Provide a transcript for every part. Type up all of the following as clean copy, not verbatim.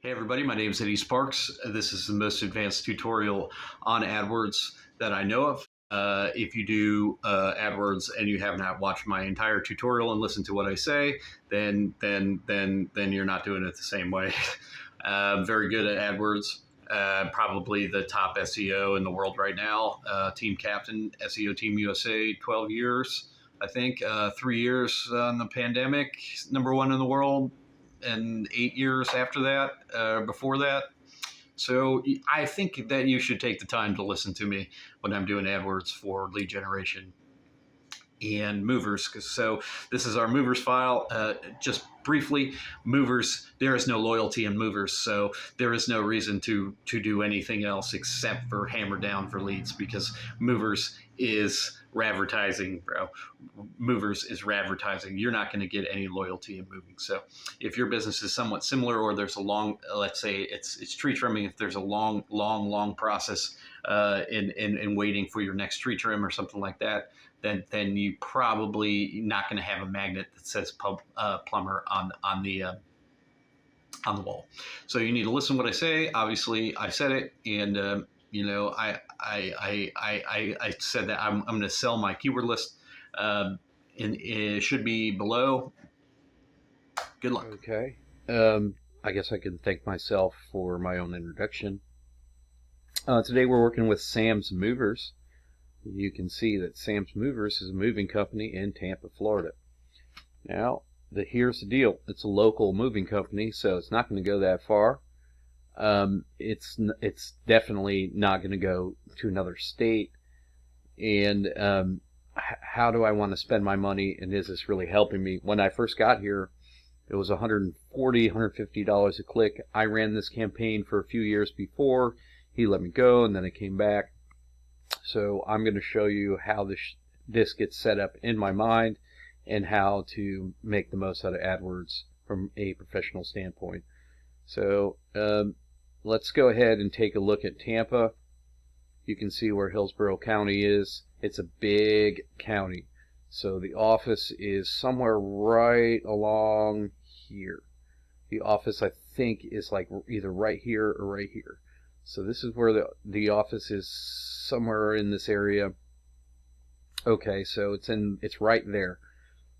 Hey everybody, my name is Eddie Sparks. This is the most advanced tutorial on AdWords that I know of. If you do AdWords and you have not watched my entire tutorial and listened to what I say, then you're not doing it the same way. Very good at AdWords. Probably the top SEO in the world right now. Team captain, SEO Team USA, 12 years, I think. 3 years on the pandemic, #1 in the world. And 8 years after that, before that. So I think that you should take the time to listen to me when I'm doing AdWords for lead generation and movers. So this is our movers file. Just briefly, movers, there is no loyalty in movers, so there is no reason to do anything else except for hammer down for leads, because movers is advertising, bro. Movers is advertising. You're not going to get any loyalty in moving. So if your business is somewhat similar, or there's a long, let's say it's tree trimming, if there's a long process in waiting for your next tree trim or something like that, then you probably not going to have a magnet that says plumber on the wall. So you need to listen to what I say. Obviously, I said it, and I said that I'm going to sell my keyword list, and it should be below. Good luck. Okay. I guess I can thank myself for my own introduction. Today we're working with Sam's Movers. You can see that Sam's Movers is a moving company in Tampa, Florida. Now, here's the deal. It's a local moving company, so it's not going to go that far. It's definitely not going to go to another state. And how do I want to spend my money, and is this really helping me? When I first got here, it was $140, $150 a click. I ran this campaign for a few years before. He let me go, and then I came back. So I'm going to show you how this gets set up in my mind and how to make the most out of AdWords from a professional standpoint. So let's go ahead and take a look at Tampa. You can see where Hillsborough County is. It's a big county. So the office is somewhere right along here. The office, I think, is like either right here or right here. So this is where the office is, somewhere in this area. Okay, so it's right there.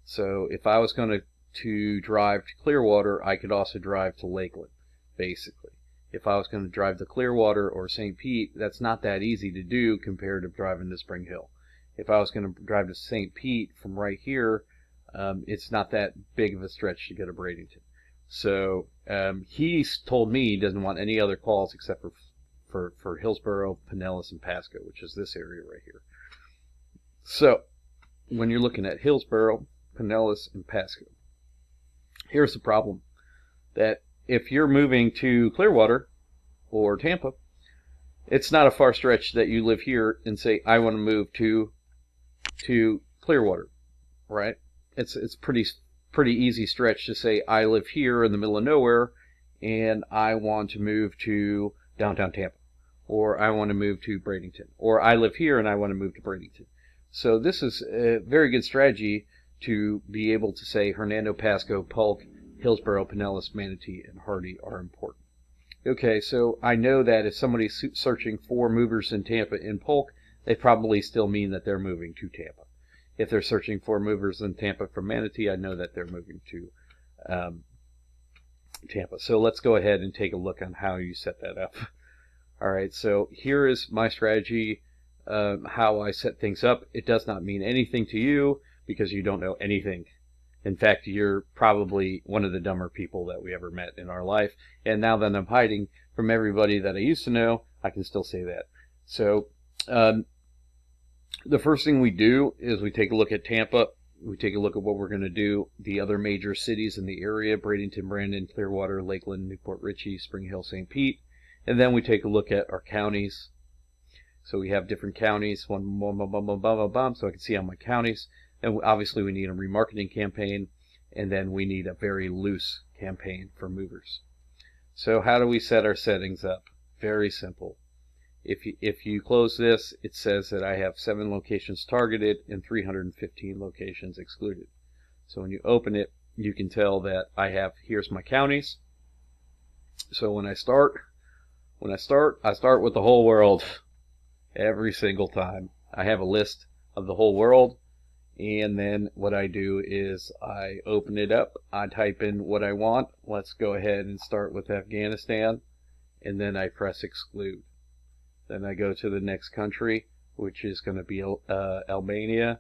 So if I was going to drive to Clearwater, I could also drive to Lakeland, basically. If I was going to drive to Clearwater or St. Pete, that's not that easy to do compared to driving to Spring Hill. If I was going to drive to St. Pete from right here, it's not that big of a stretch to go to Bradenton. So he's told me he doesn't want any other calls except for Hillsborough, Pinellas, and Pasco, which is this area right here. So when you're looking at Hillsborough, Pinellas, and Pasco, here's the problem. That if you're moving to Clearwater or Tampa, it's not a far stretch that you live here and say, I want to move to Clearwater, right? It's pretty easy stretch to say, I live here in the middle of nowhere and I want to move to downtown Tampa, or I want to move to Bradenton, or I live here and I want to move to Bradenton. So this is a very good strategy to be able to say Hernando, Pasco, Polk, Hillsborough, Pinellas, Manatee, and Hardy are important. Okay, so I know that if somebody's searching for movers in Tampa in Polk, they probably still mean that they're moving to Tampa. If they're searching for movers in Tampa from Manatee, I know that they're moving to Tampa. So let's go ahead and take a look on how you set that up. All right, so here is my strategy, how I set things up. It does not mean anything to you because you don't know anything. In fact, you're probably one of the dumber people that we ever met in our life. And now that I'm hiding from everybody that I used to know, I can still say that. So the first thing we do is we take a look at Tampa. We take a look at what we're going to do. The other major cities in the area: Bradenton, Brandon, Clearwater, Lakeland, Newport Richey, Spring Hill, St. Pete. And then we take a look at our counties. So we have different counties, so I can see on my counties. And obviously we need a remarketing campaign, and then we need a very loose campaign for movers. So how do we set our settings up? Very simple. If you close this, it says that I have 7 locations targeted and 315 locations excluded. So when you open it, you can tell that I have, here's my counties. So when I start, I start with the whole world every single time. I have a list of the whole world, and then what I do is I open it up, I type in what I want. Let's go ahead and start with Afghanistan, and then I press exclude. Then I go to the next country, which is going to be Albania,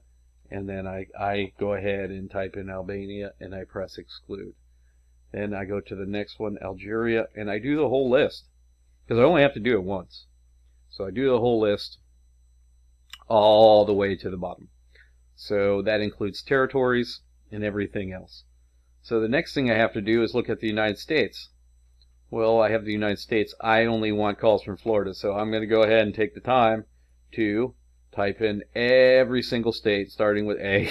and then I go ahead and type in Albania, and I press exclude. Then I go to the next one, Algeria, and I do the whole list, because I only have to do it once. So I do the whole list all the way to the bottom. So that includes territories and everything else. So the next thing I have to do is look at the United States. Well, I have the United States. I only want calls from Florida, so I'm going to go ahead and take the time to type in every single state, starting with A,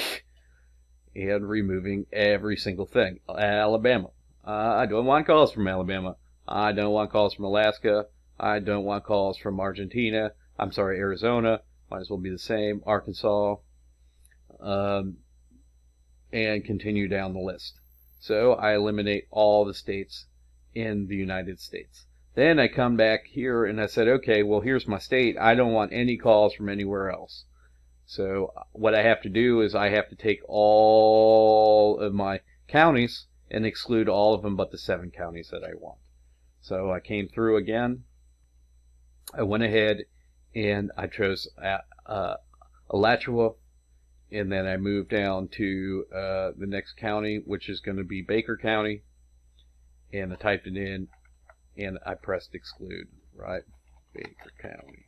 and removing every single thing. Alabama. I don't want calls from Alabama. I don't want calls from Alaska. I don't want calls from Argentina. I'm sorry, Arizona. Might as well be the same. Arkansas. And continue down the list. So I eliminate all the states in the United States. Then I come back here and I said, okay, well, here's my state. I don't want any calls from anywhere else. So what I have to do is I have to take all of my counties and exclude all of them but the 7 counties that I want. So I came through again. I went ahead and I chose Alachua, and then I moved down to the next county, which is going to be Baker County, and I typed it in and I pressed exclude. Right, Baker County.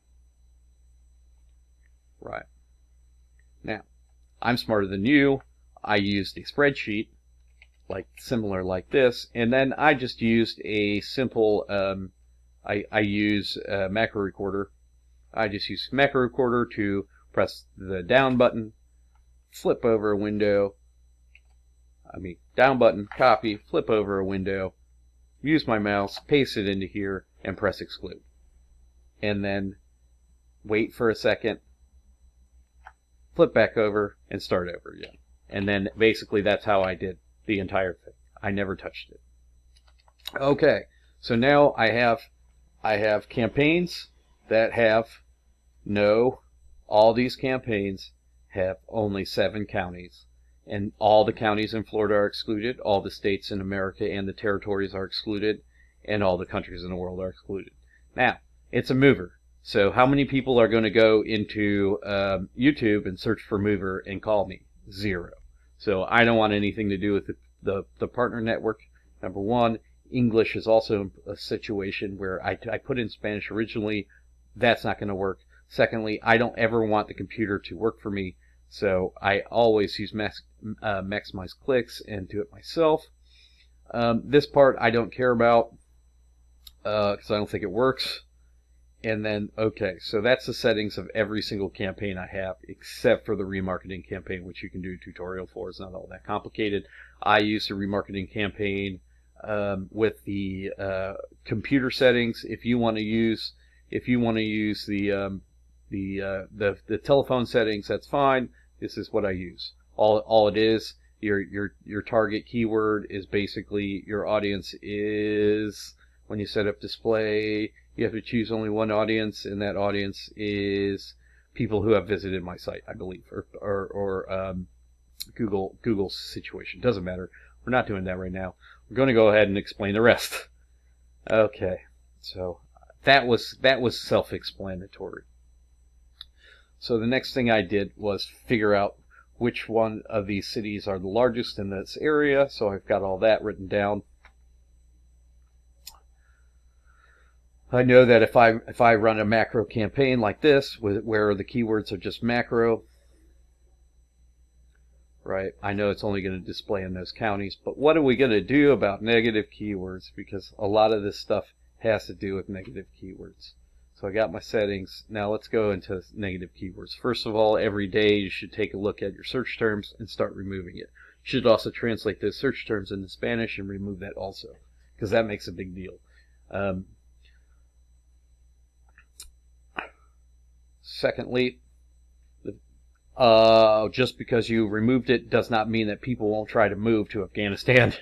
Right. Now, I'm smarter than you. I used a spreadsheet similar like this, and then I just used a simple I use a macro recorder. I just use macro recorder to press the down button, flip over a window, down button, copy, flip over a window, use my mouse, paste it into here, and press exclude. And then wait for a second, flip back over, and start over again. And then basically that's how I did the entire thing. I never touched it. Okay, so now I have campaigns that have all these campaigns have only 7 counties. And all the counties in Florida are excluded, all the states in America and the territories are excluded, and all the countries in the world are excluded. Now, it's a mover. So how many people are going to go into YouTube and search for mover and call me? 0. So I don't want anything to do with the partner network. Number one, English is also a situation where I put in Spanish originally. That's not going to work. Secondly, I don't ever want the computer to work for me, so I always use maximize clicks and do it myself. This part I don't care about because I don't think it works. And then, okay, so that's the settings of every single campaign I have, except for the remarketing campaign, which you can do a tutorial for. It's not all that complicated. I use the remarketing campaign with the computer settings. If you want to use the telephone settings, that's fine. This is what I use. All it is, your target keyword is basically your audience is, when you set up display, you have to choose only one audience, and that audience is people who have visited my site, I believe, or Google's situation. Doesn't matter. We're not doing that right now. We're going to go ahead and explain the rest. Okay, so that was self-explanatory. So the next thing I did was figure out which one of these cities are the largest in this area. So I've got all that written down. I know that if I run a macro campaign like this, where the keywords are just macro, right? I know it's only going to display in those counties, but what are we going to do about negative keywords? Because a lot of this stuff has to do with negative keywords. So I got my settings. Now let's go into negative keywords. First of all, every day you should take a look at your search terms and start removing it. You should also translate those search terms into Spanish and remove that also, because that makes a big deal. Secondly, just because you removed it does not mean that people won't try to move to Afghanistan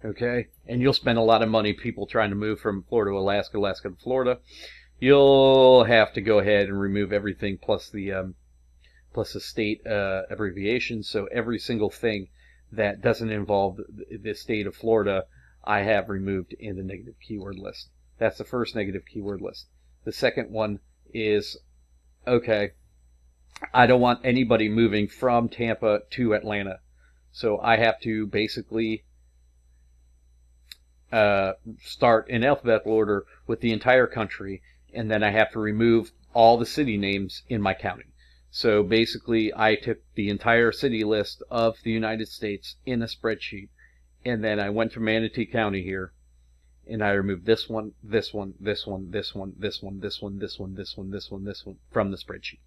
Okay, and you'll spend a lot of money, people trying to move from Florida to Alaska, Alaska to Florida. You'll have to go ahead and remove everything plus the state abbreviation. So every single thing that doesn't involve the state of Florida, I have removed in the negative keyword list. That's the first negative keyword list. The second one is, okay, I don't want anybody moving from Tampa to Atlanta. So I have to basically start in alphabetical order with the entire country, and then I have to remove all the city names in my county. So basically, I took the entire city list of the United States in a spreadsheet, and then I went to Manatee County here, and I removed this one, this one, this one, this one, this one, this one, this one, this one, this one, this one from the spreadsheet.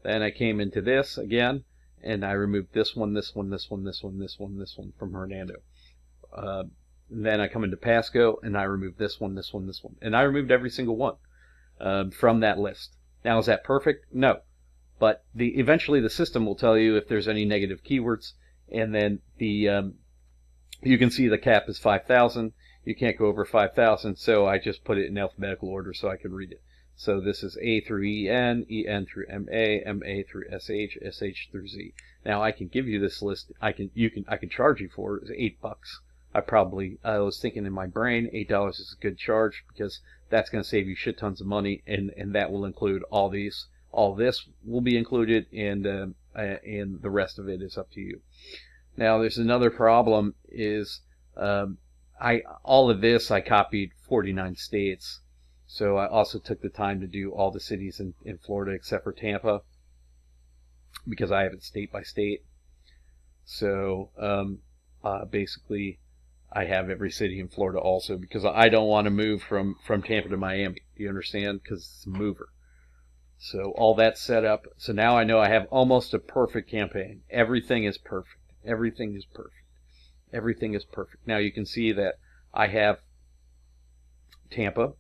Then I came into this again, and I removed this one, this one, this one, this one, this one, this one from Hernando. Then I come into Pasco, and I remove this one, this one, this one. And I removed every single one from that list. Now, is that perfect? No. But eventually the system will tell you if there's any negative keywords. And then you can see the cap is 5,000. You can't go over 5,000, so I just put it in alphabetical order so I could read it. So this is A through EN, EN through MA, MA through SH, SH through Z. Now, I can give you this list. I can charge you for it. It's $8. I was thinking in my brain, $8 is a good charge because that's going to save you shit tons of money, and that will include all these. All this will be included, and the rest of it is up to you. Now, there's another problem is all of this I copied 49 states, so I also took the time to do all the cities in Florida except for Tampa because I have it state by state. So basically, I have every city in Florida also because I don't want to move from Tampa to Miami. Do you understand? Because it's a mover. So all that's set up. So now I know I have almost a perfect campaign. Everything is perfect. Everything is perfect. Everything is perfect. Now you can see that I have Tampa.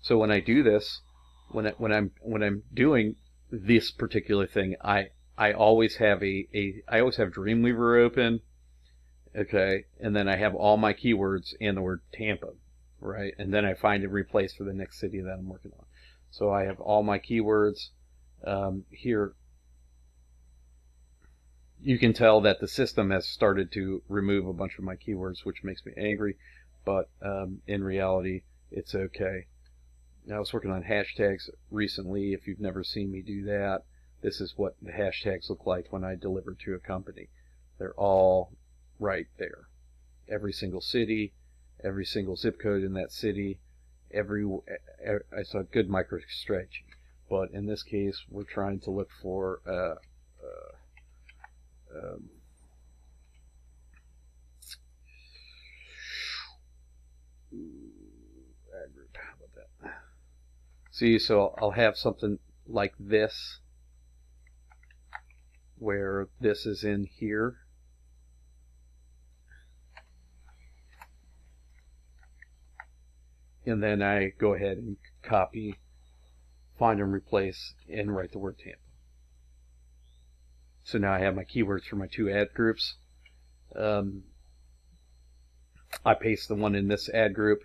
So when I do this, when I'm doing this particular thing, I always have I always have Dreamweaver open. Okay, and then I have all my keywords and the word Tampa, right? And then I find a replace for the next city that I'm working on. So I have all my keywords here. You can tell that the system has started to remove a bunch of my keywords, which makes me angry, but in reality, it's okay. Now, I was working on hashtags recently. If you've never seen me do that, this is what the hashtags look like when I deliver to a company. They're all right there. Every single city, every single zip code in that city, it's a good MicroStrategy. But in this case, we're trying to look for ad group. How about that? See, so I'll have something like this, where this is in here. And then I go ahead and copy, find and replace, and write the word Tampa. So now I have my keywords for my two ad groups. I paste the one in this ad group,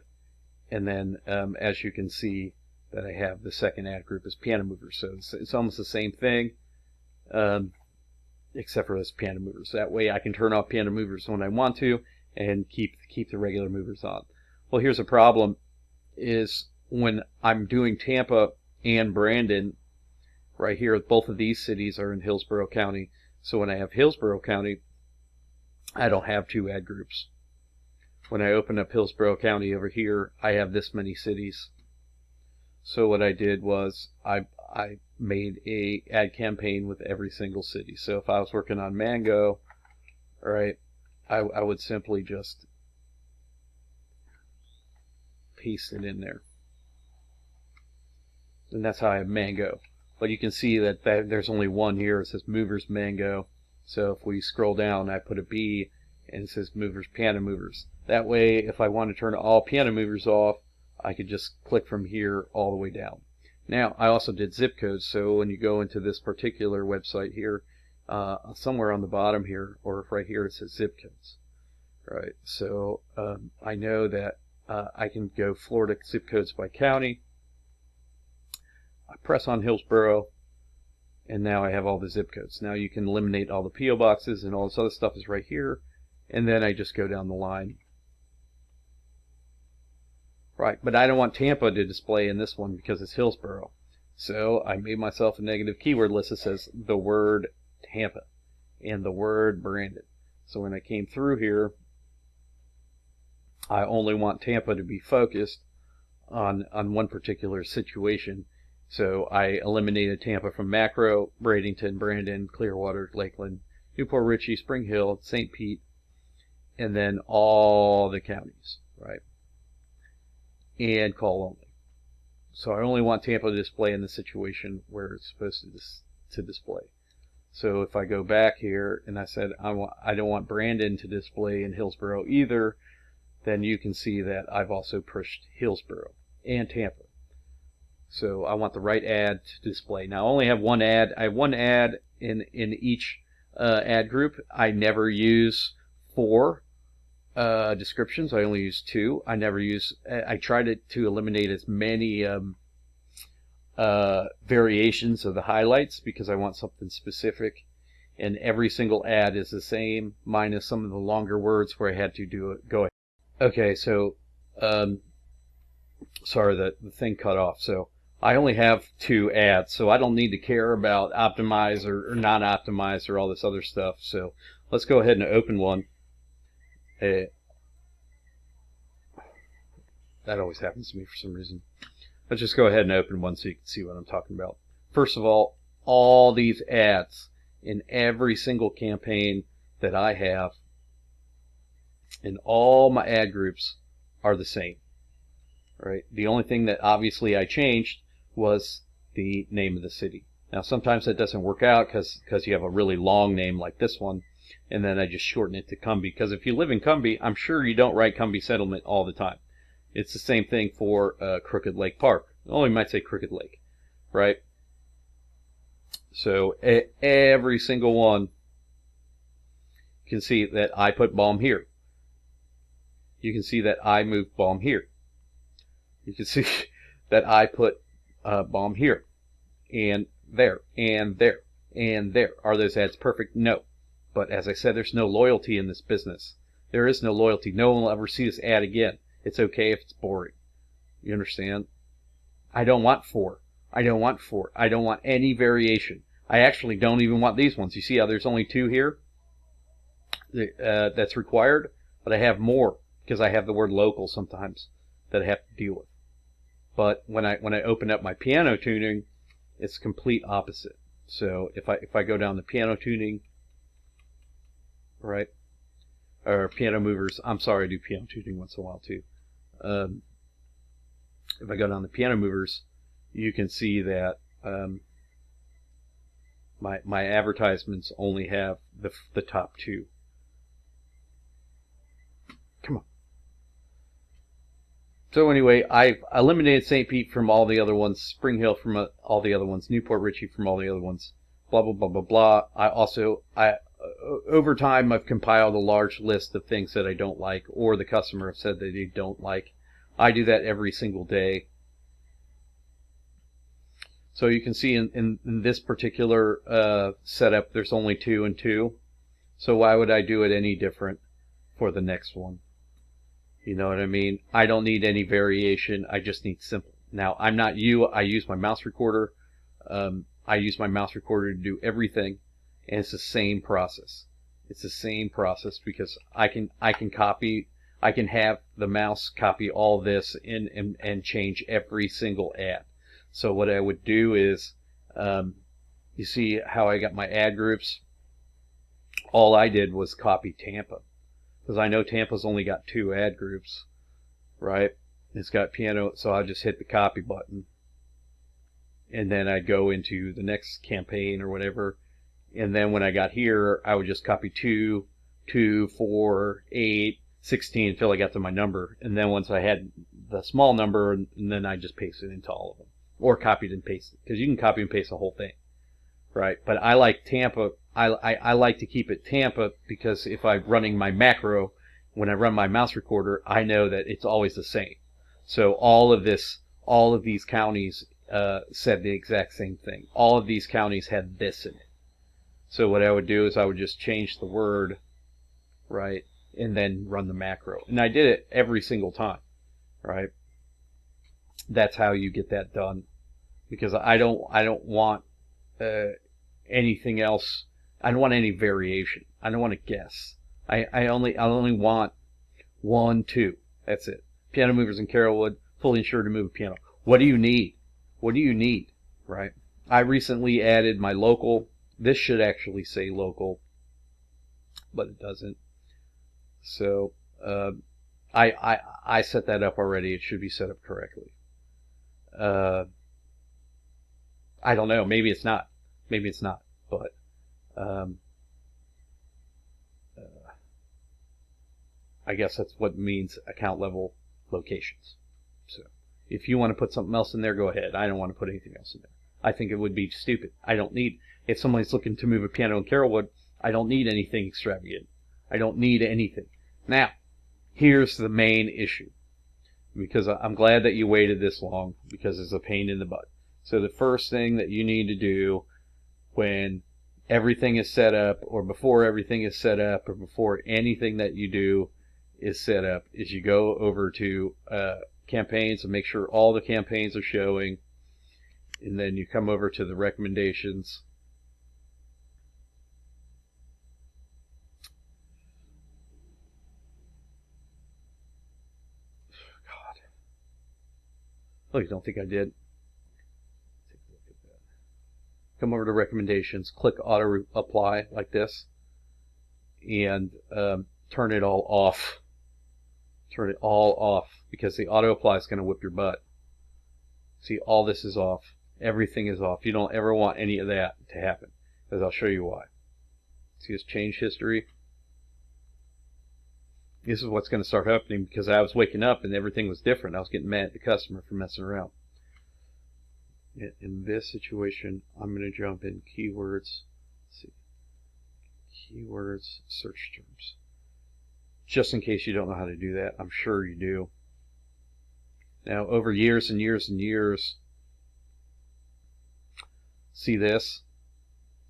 and then as you can see that I have the second ad group is piano movers. So it's almost the same thing, except for this piano movers. That way I can turn off piano movers when I want to and keep the regular movers on. Well, here's a problem. Is when I'm doing Tampa and Brandon, right here, both of these cities are in Hillsborough County. So when I have Hillsborough County, I don't have two ad groups. When I open up Hillsborough County over here, I have this many cities. So what I did was I made a ad campaign with every single city. So if I was working on Mango, right, I would simply just paste it in there. And that's how I have Mango. But you can see that there's only one here. It says Movers Mango. So if we scroll down, I put a B and it says Movers Piano Movers. That way, if I want to turn all piano movers off, I could just click from here all the way down. Now, I also did zip codes. So when you go into this particular website here, somewhere on the bottom here, or right here, it says zip codes. right? So I know that I can go Florida zip codes by county. I press on Hillsborough, and now I have all the zip codes. Now you can eliminate all the P.O. boxes, and all this other stuff is right here. And then I just go down the line. Right, but I don't want Tampa to display in this one because it's Hillsborough. So I made myself a negative keyword list that says the word Tampa and the word Brandon. So when I came through here, I only want Tampa to be focused on one particular situation. So I eliminated Tampa from macro, Bradenton, Brandon, Clearwater, Lakeland, Newport Richey, Spring Hill, St. Pete, and then all the counties, right? And call only. So I only want Tampa to display in the situation where it's supposed to display. So if I go back here and I said I don't want Brandon to display in Hillsborough either, then you can see that I've also pushed Hillsborough and Tampa. So I want the right ad to display. Now I only have one ad. I have one ad in each ad group. I never use 4 descriptions. I only use 2. I tried to eliminate as many variations of the highlights because I want something specific, and every single ad is the same minus some of the longer words where I had to do it. Go ahead. Okay, so sorry that the thing cut off. So I only have 2 ads, so I don't need to care about optimize or not optimize or all this other stuff. So let's go ahead and open one. That always happens to me for some reason. Let's just go ahead and open one so you can see what I'm talking about. First of all these ads in every single campaign that I have in all my ad groups are the same. Right? The only thing that obviously I changed was the name of the city. Now sometimes that doesn't work out because you have a really long name like this one, and then I just shorten it to Cumbie. Because if you live in Cumbie, I'm sure you don't write Cumbie Settlement all the time. It's the same thing for Crooked Lake Park. Oh, you might say Crooked Lake, right? So every single one, you can see that I put bomb here. You can see that I moved bomb here. You can see that I put bomb here, and there, and there, and there. Are those ads perfect? No. But as I said, there's no loyalty in this business. There is no loyalty. No one will ever see this ad again. It's okay if it's boring. You understand? I don't want 4. I don't want 4. I don't want any variation. I actually don't even want these ones. You see how there's only 2 here? That's required, but I have more because I have the word local sometimes that I have to deal with. But when I open up my piano tuning, it's complete opposite. So if I go down to piano tuning, right, or piano movers, I'm sorry, I do piano tuning once in a while too. If I go down to piano movers, you can see that my advertisements only have the top 2. Come on. So anyway, I've eliminated St. Pete from all the other ones, Spring Hill from all the other ones, Newport Richey from all the other ones, blah, blah, blah, blah, blah. Over time, I've compiled a large list of things that I don't like, or the customer have said that they don't like. I do that every single day. So you can see in this particular setup, there's only 2 and 2. So why would I do it any different for the next one? You know what I mean? I don't need any variation. I just need simple. Now, I'm not you. I use my mouse recorder. I use my mouse recorder to do everything, and it's the same process. It's the same process because I can copy. I can have the mouse copy all this and change every single ad. So what I would do is, you see how I got my ad groups? All I did was copy Tampa. Because I know Tampa's only got 2 ad groups, right? It's got piano, so I'll just hit the copy button. And then I'd go into the next campaign or whatever. And then when I got here, I would just copy 2, 2, 4, 8, 16 until I got to my number. And then once I had the small number, and then I just paste it into all of them. Or copied and pasted. Because you can copy and paste the whole thing, right? But I like Tampa. I like to keep it Tampa because if I'm running my macro when I run my mouse recorder, I know that it's always the same. So all of these counties said the exact same thing. All of these counties had this in it. So what I would do is I would just change the word, right, and then run the macro. And I did it every single time, right? That's how you get that done, because I don't want anything else. I don't want any variation. I don't want to guess. I only want 1, 2. That's it. Piano movers in Carrollwood, fully insured to move a piano. What do you need? What do you need, right? I recently added my local. This should actually say local, but it doesn't. So I set that up already. It should be set up correctly. I don't know. Maybe it's not. Maybe it's not. But I guess that's what means account level locations. So if you want to put something else in there, go ahead. I don't want to put anything else in there. I think it would be stupid. I don't need, if somebody's looking to move a piano in Carrollwood, I don't need anything extravagant. I don't need anything. Now, here's the main issue, because I'm glad that you waited this long, because it's a pain in the butt. So the first thing that you need to do when everything is set up, or before everything is set up, or before anything that you do is set up, is you go over to campaigns and make sure all the campaigns are showing, and then you come over to the recommendations. God. Oh, you don't think I did? Take a look at that. Come over to recommendations, click auto apply like this, and turn it all off. Turn it all off, because the auto apply is going to whip your butt. See, all this is off. Everything is off. You don't ever want any of that to happen, because I'll show you why. See this change history? This is what's going to start happening, because I was waking up and everything was different. I was getting mad at the customer for messing around. In this situation, I'm going to jump in keywords. Let's see. Keywords, search terms. Just in case you don't know how to do that. I'm sure you do. Now, over years and years and years, see this?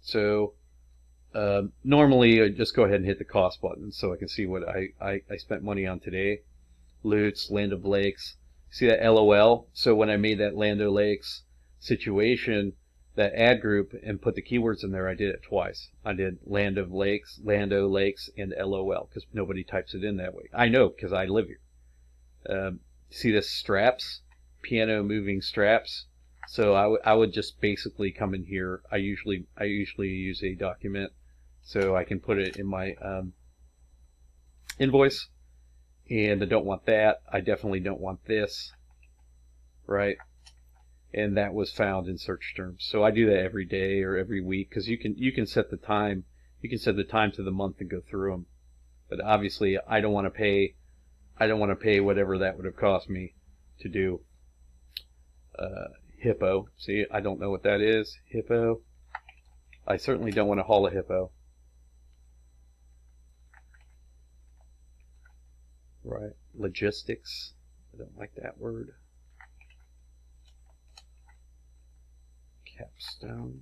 So, normally I just go ahead and hit the cost button so I can see what I spent money on today. Lutz, Land of Lakes. See that LOL? So when I made that Land of Lakes situation, that ad group, and put the keywords in there, I did it twice. I did Land of Lakes, Lando Lakes, and LOL, because nobody types it in that way. I know, because I live here. See this straps? Piano moving straps. So I would just basically come in here. I usually use a document, so I can put it in my invoice. And I don't want that. I definitely don't want this, right? And that was found in search terms. So I do that every day or every week, because you can set the time. You can set the time to the month and go through them. But obviously, I don't want to pay whatever that would have cost me to do hippo. See, I don't know what that is. Hippo. I certainly don't want to haul a hippo. Right. Logistics. I don't like that word. Capstone.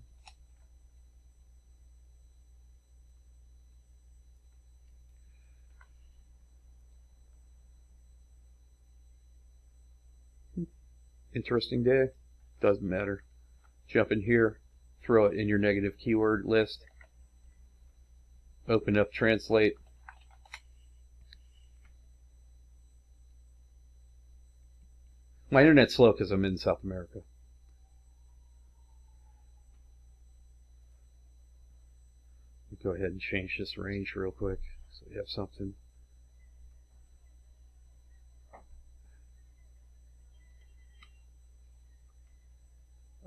Interesting day. Doesn't matter. Jump in here, throw it in your negative keyword list, open up translate. My internet's slow because I'm in South America. Go ahead and change this range real quick so we have something.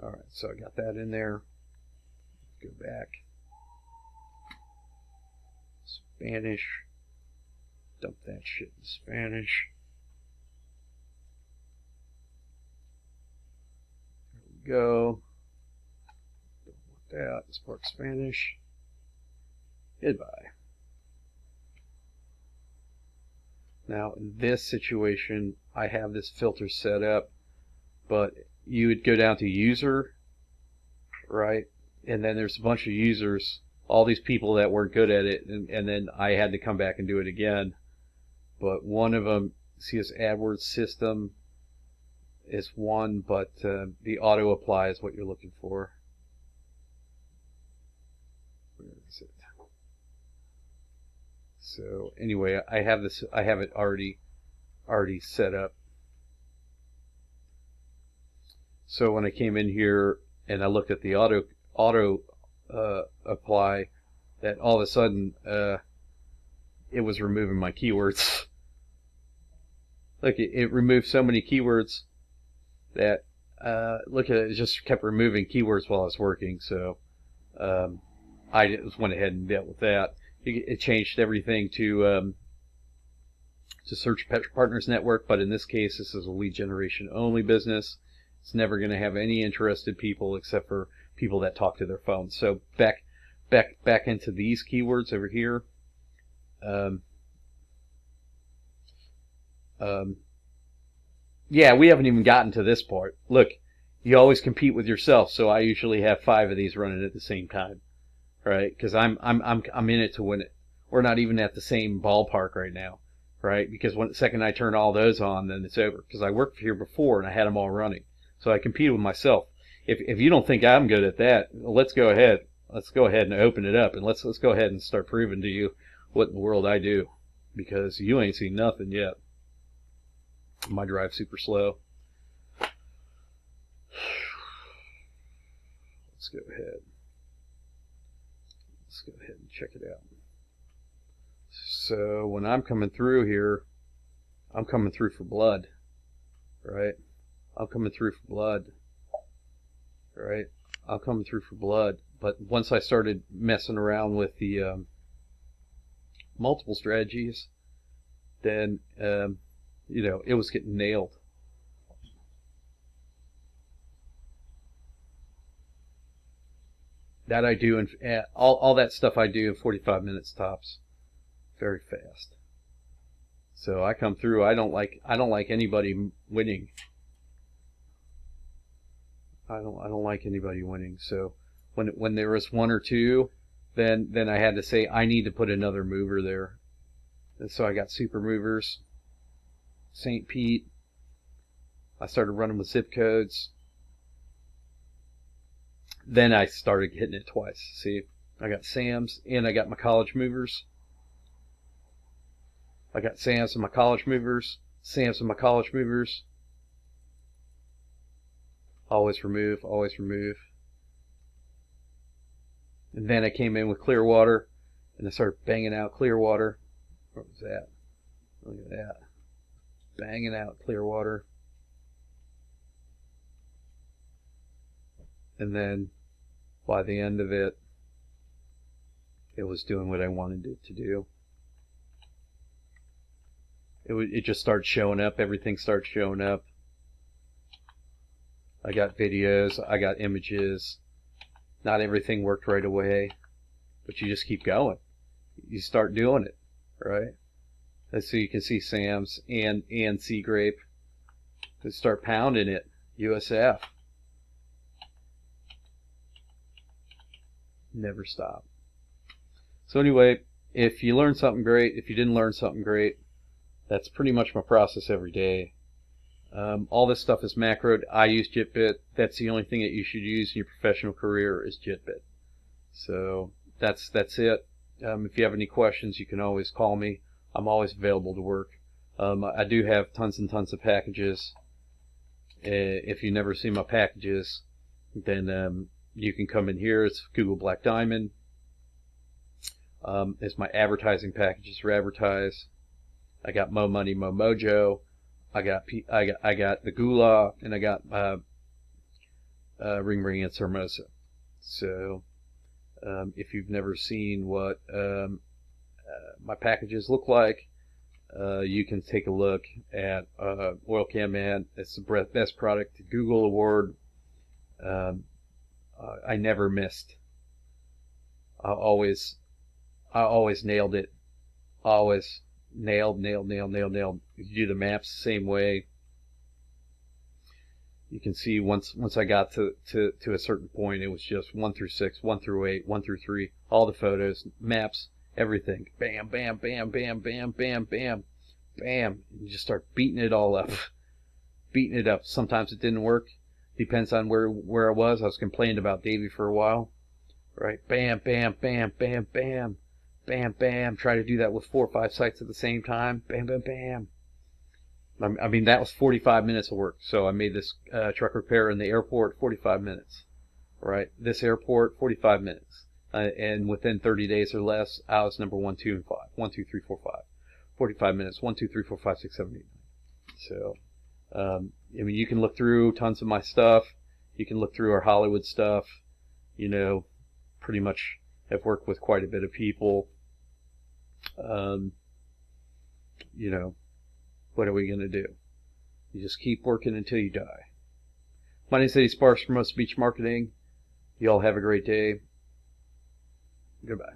Alright, so I got that in there. Go back. Spanish. Dump that shit in Spanish. There we go. Don't want that. Spark Spanish. Goodbye. Now in this situation, I have this filter set up, but you would go down to user, right? And then there's a bunch of users, all these people that weren't good at it, and then I had to come back and do it again. But one of them, see this AdWords system is one, but the auto apply is what you're looking for. Where is it? So anyway, I have it already set up. So when I came in here and I looked at the auto apply, that all of a sudden it was removing my keywords. Look, it removed so many keywords that look at it, it just kept removing keywords while I was working. So I just went ahead and dealt with that. It changed everything to Search Partners Network, but in this case, this is a lead generation only business. It's never going to have any interested people except for people that talk to their phones. So back into these keywords over here. Yeah, we haven't even gotten to this part. Look, you always compete with yourself, so I usually have 5 of these running at the same time, right? Because I'm in it to win it. We're not even at the same ballpark right now, right? Because the second I turn all those on, then it's over. Because I worked here before and I had them all running, so I compete with myself. If you don't think I'm good at that, let's go ahead. Let's go ahead and open it up, and let's go ahead and start proving to you what in the world I do, because you ain't seen nothing yet. My drive's super slow. Let's go ahead. Let's go ahead and check it out. So when I'm coming through here, I'm coming through for blood, right? I'm coming through for blood, right? I'm coming through for blood. But once I started messing around with the multiple strategies, then you know, it was getting nailed. That I do, and all that stuff I do in 45 minutes tops, very fast. So I come through. I don't like anybody winning. I don't like anybody winning. So when there was 1 or 2, then I had to say I need to put another mover there, and so I got super movers. St. Pete. I started running with zip codes. Then I started hitting it twice. See, I got Sam's and I got my college movers. I got Sam's and my college movers. Sam's and my college movers. Always remove, always remove. And then I came in with Clearwater and I started banging out Clearwater. What was that? Look at that. Banging out Clearwater. And then by the end of it, it was doing what I wanted it to do. It just started showing up. Everything started showing up. I got videos. I got images. Not everything worked right away, but you just keep going. You start doing it, right? And so you can see Sam's and Sea Grape. Just start pounding it. USF. Never stop. So anyway, if you learned something great, if you didn't learn something great, that's pretty much my process every day. All this stuff is macroed. I use JitBit. That's the only thing that you should use in your professional career is JitBit. So that's it. If you have any questions, you can always call me. I'm always available to work. I do have tons and tons of packages. If you never see my packages, then you can come in here. It's Google Black Diamond. It's my advertising packages for advertise. I got Mo Money, Mo Mojo. I got the Gula, and I got Ring Ring and Hermosa. So if you've never seen what my packages look like, you can take a look at Oil Can Man. It's the best product Google award. I never missed. I always nailed it. Always nailed. You do the maps the same way. You can see once I got to a certain point, it was just 1 through 6, 1 through 8, 1 through 3, all the photos, maps, everything. Bam, bam, bam, bam, bam, bam, bam, bam. You just start beating it all up. Beating it up. Sometimes it didn't work. Depends on where I was. I was complaining about Davey for a while. Right? Bam, bam, bam, bam, bam, bam, bam. Try to do that with 4 or 5 sites at the same time. Bam, bam, bam. I mean, that was 45 minutes of work. So I made this truck repair in the airport, 45 minutes. Right? This airport, 45 minutes. And within 30 days or less, I was number 1, 2, and 5. 1, 2, 3, 4, 5. 45 minutes. 1, 2, 3, 4, 5, 6, 7, 8, 9. So, I mean, you can look through tons of my stuff. You can look through our Hollywood stuff. You know, pretty much have worked with quite a bit of people. You know, what are we going to do? You just keep working until you die. My name is Eddie Sparks from Hermosa Beach Marketing. You all have a great day. Goodbye.